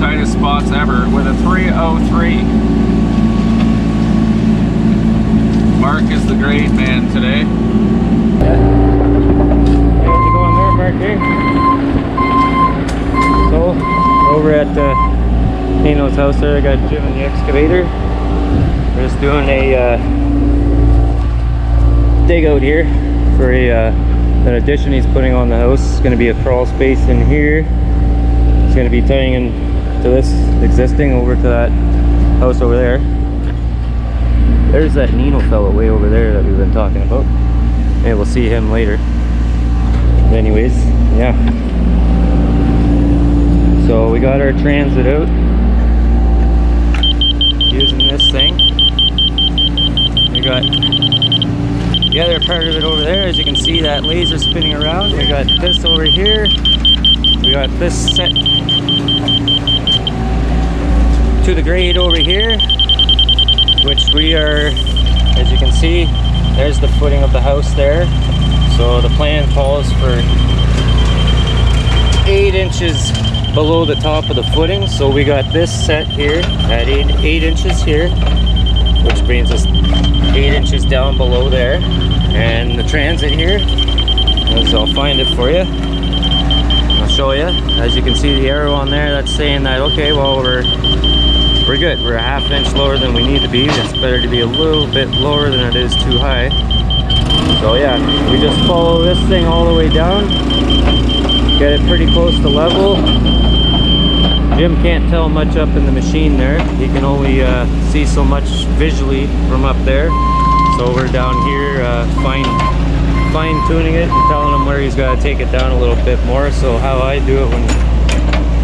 tightest spots ever with a 303. Mark is the grade man today. Yeah. How's it going there, Mark? Here. So, over at Nino's house there, I got Jim and the excavator. We're just doing a dig out here for an addition he's putting on the house. It's going to be a crawl space in here. It's going to be tying into this existing over to that house over there. There's that Nino fellow way over there that we've been talking about. Maybe we'll see him later. But anyways, yeah. So we got our transit out using this thing. We got the other part of it over there. As you can see, that laser spinning around. We got this over here. We got this set to the grade over here, which we are, as you can see, there's the footing of the house there. So the plan calls for 8 inches below the top of the footing. So we got this set here at 8 inches here, which brings us 8 inches down below there. And the transit here, as I'll find it for you, I'll show you. As you can see the arrow on there, that's saying that, okay, well, we're good. We're a ½ inch lower than we need to be. It's better to be a little bit lower than it is too high. So yeah, we just follow this thing all the way down, get it pretty close to level. Jim can't tell much up in the machine there. He can only see so much visually from up there. So we're down here fine tuning it and telling him where he's got to take it down a little bit more. So how I do it when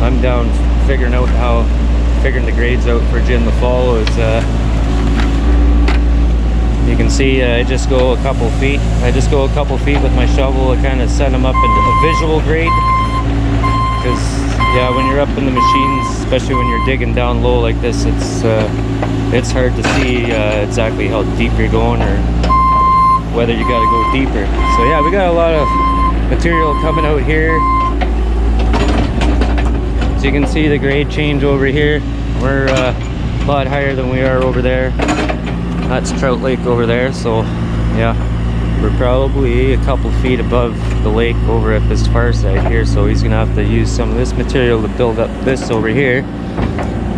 I'm down figuring the grades out for Jim to follow is you can see I just go a couple feet. I just go a couple feet with my shovel to kind of set them up into a visual grade. Because yeah, when you're up in the machines, especially when you're digging down low like this, it's hard to see exactly how deep you're going or whether you got to go deeper. So yeah, we got a lot of material coming out here. So you can see the grade change over here. We're a lot higher than we are over there. That's Trout Lake over there. So yeah, we're probably a couple feet above the lake over at this far side here. So he's gonna have to use some of this material to build up this over here.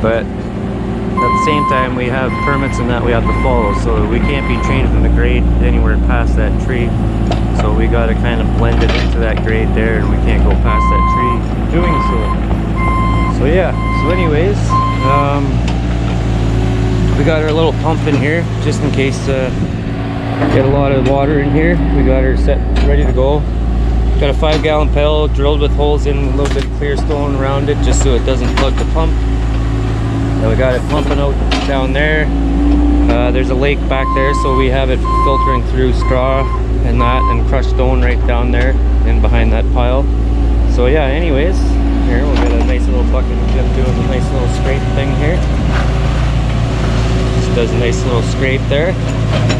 But at the same time, we have permits and that we have to follow, so we can't be changing the grade anywhere past that tree. So we got to kind of blend it into that grade there, and we can't go past that tree doing so. So yeah, so anyways, we got our little pump in here just in case get a lot of water in here. We got her set ready to go. Got a 5-gallon pail drilled with holes in, a little bit of clear stone around it just so it doesn't plug the pump. And we got it pumping out down there. There's a lake back there, so we have it filtering through straw and that and crushed stone right down there and behind that pile. So yeah, anyways, here we'll get a nice little bucket of Jim doing a nice little scrape thing here. Just does a nice little scrape there.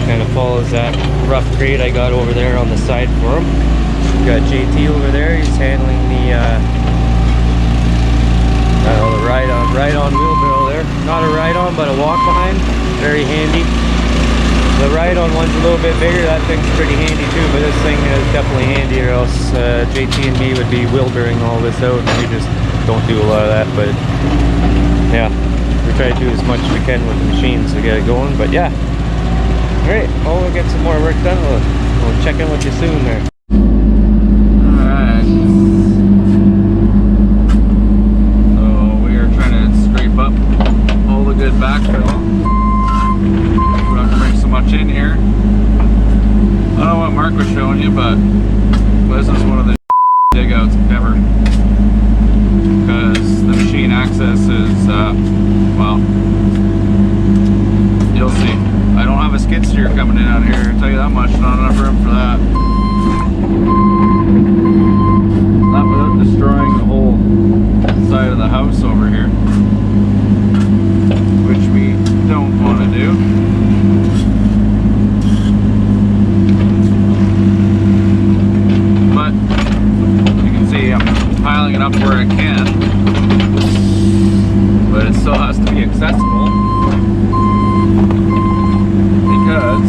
Kind of follows that rough grade I got over there on the side for him. We got JT over there. He's handling the ride-on wheelbarrow there. Not a ride-on, but a walk-behind. Very handy. The ride-on one's a little bit bigger. That thing's pretty handy too, but this thing is definitely handy, or else JT and me would be wheelbarrowing all this out, and we just don't do a lot of that. But yeah, we try to do as much as we can with the machines to get it going. But yeah, all right. Well, we'll get some more work done. We'll check in with you soon there. Good backfill. We don't bring so much in here. I don't know what Mark was showing you, but this is one of the digouts ever, because the machine access is well, you'll see. I don't have a skid steer coming in out here, I'll tell you that much. Not enough room for that. Not without destroying the whole side of the house over here, which we don't want to do. But you can see I'm piling it up where I can. but it still has to be accessible because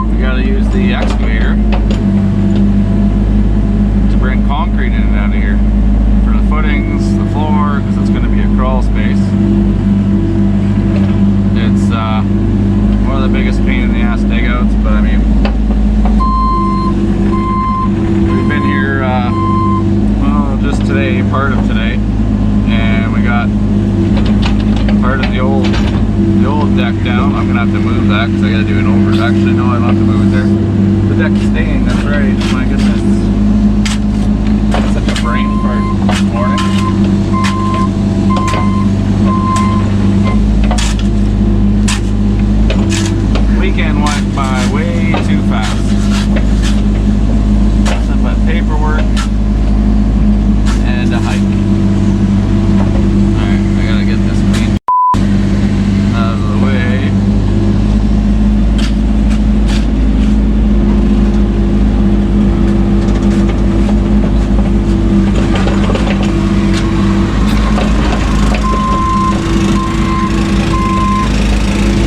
we got to use the excavator to bring concrete in and out of here for the footings, the floor, because it's going to be a crawl space. It's one of the biggest pain in the ass digouts, but I mean, we've been here well, just today, part of today, and we got part of the old deck down. I'm gonna have to move that because I gotta do an over. Actually, no, I don't have to move it there. The deck's staying. That's right. My goodness, such a brain fart this morning. Weekend went by way too fast. Nothing but paperwork and a hike. Alright, I gotta get this clean out of the way.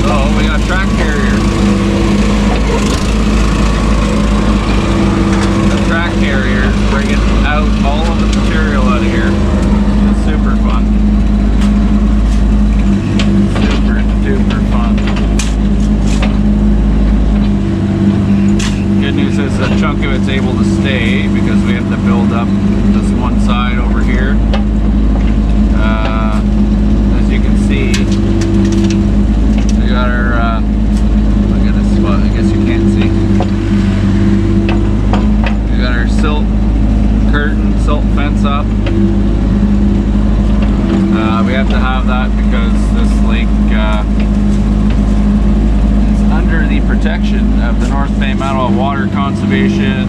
Oh, we got a track carrier. The track carrier bringing out all of the material out of here. It's super fun. Super duper fun. Good news is a chunk of it's able to stay because we have to build up this one side over here. As you can see, we got our look at this spot. I guess you can't see. We got our silt curtain, silt fence up. We have to have that because this lake is under the protection of the North Bay Meadow Water Conservation.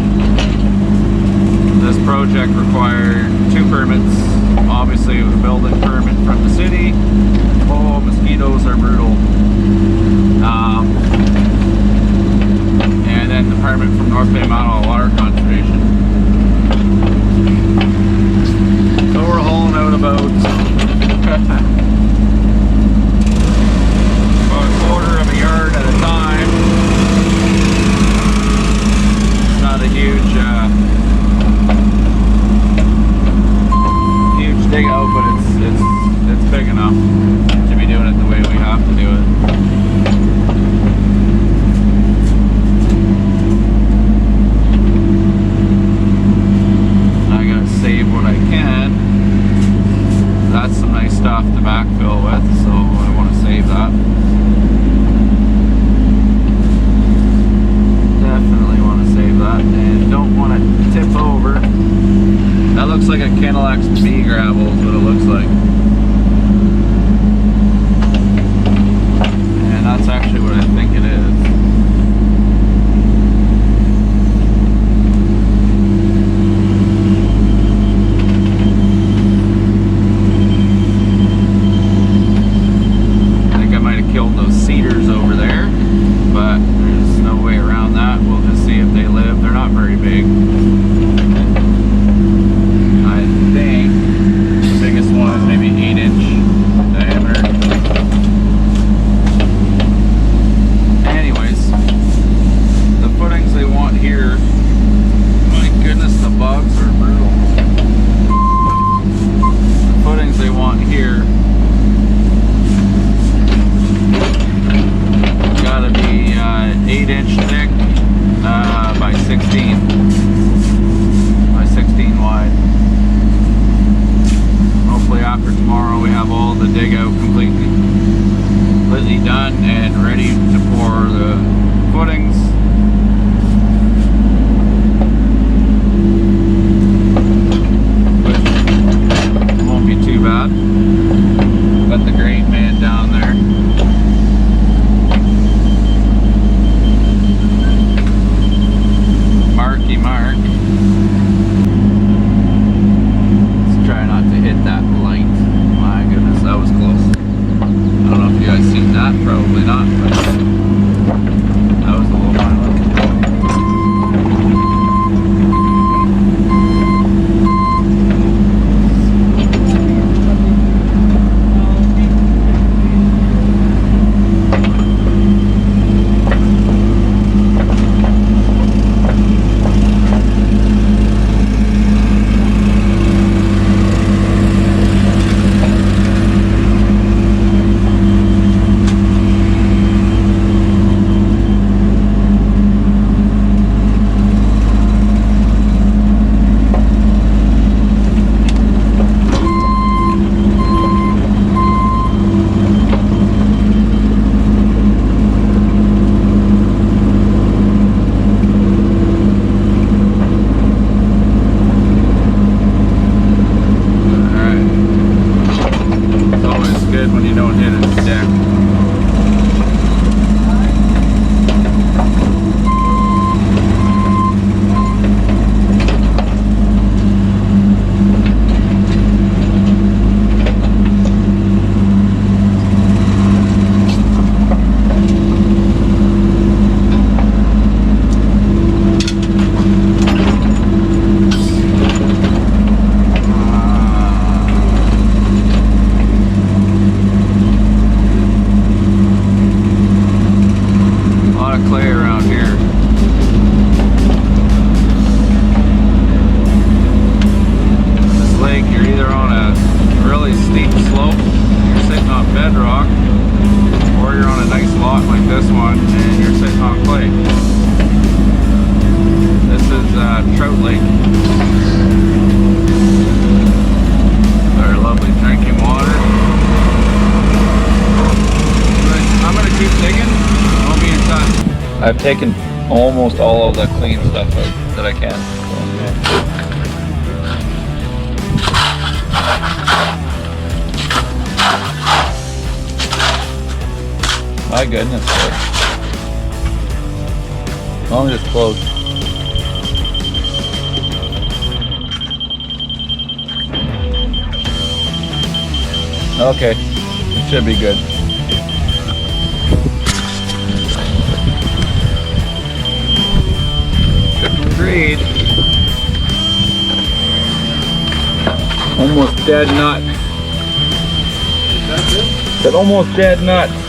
This project required 2 permits. Obviously, a building permit from the city. Oh, mosquitoes are brutal. And then the permit from North Bay Meadow Water Conservation. So we're hauling out about a quarter of a yard at a time. It's not a huge dig out, but it's big enough to be doing it the way we have to do it. I gotta save what I can. That's some nice stuff to backfill with, so I want to save that. Definitely want to save that, and don't want to tip over. That looks like a Cadillac B gravel is what it looks like. And that's actually what I think it is. I think I might have killed those cedars over there, but there's no way around that. We'll just see if they live. They're not very big. I think the biggest one is maybe I've taken almost all of the clean stuff out that I can. My goodness. As long as it's closed. Okay, it should be good. Different grade. Almost dead nut. That almost dead nut.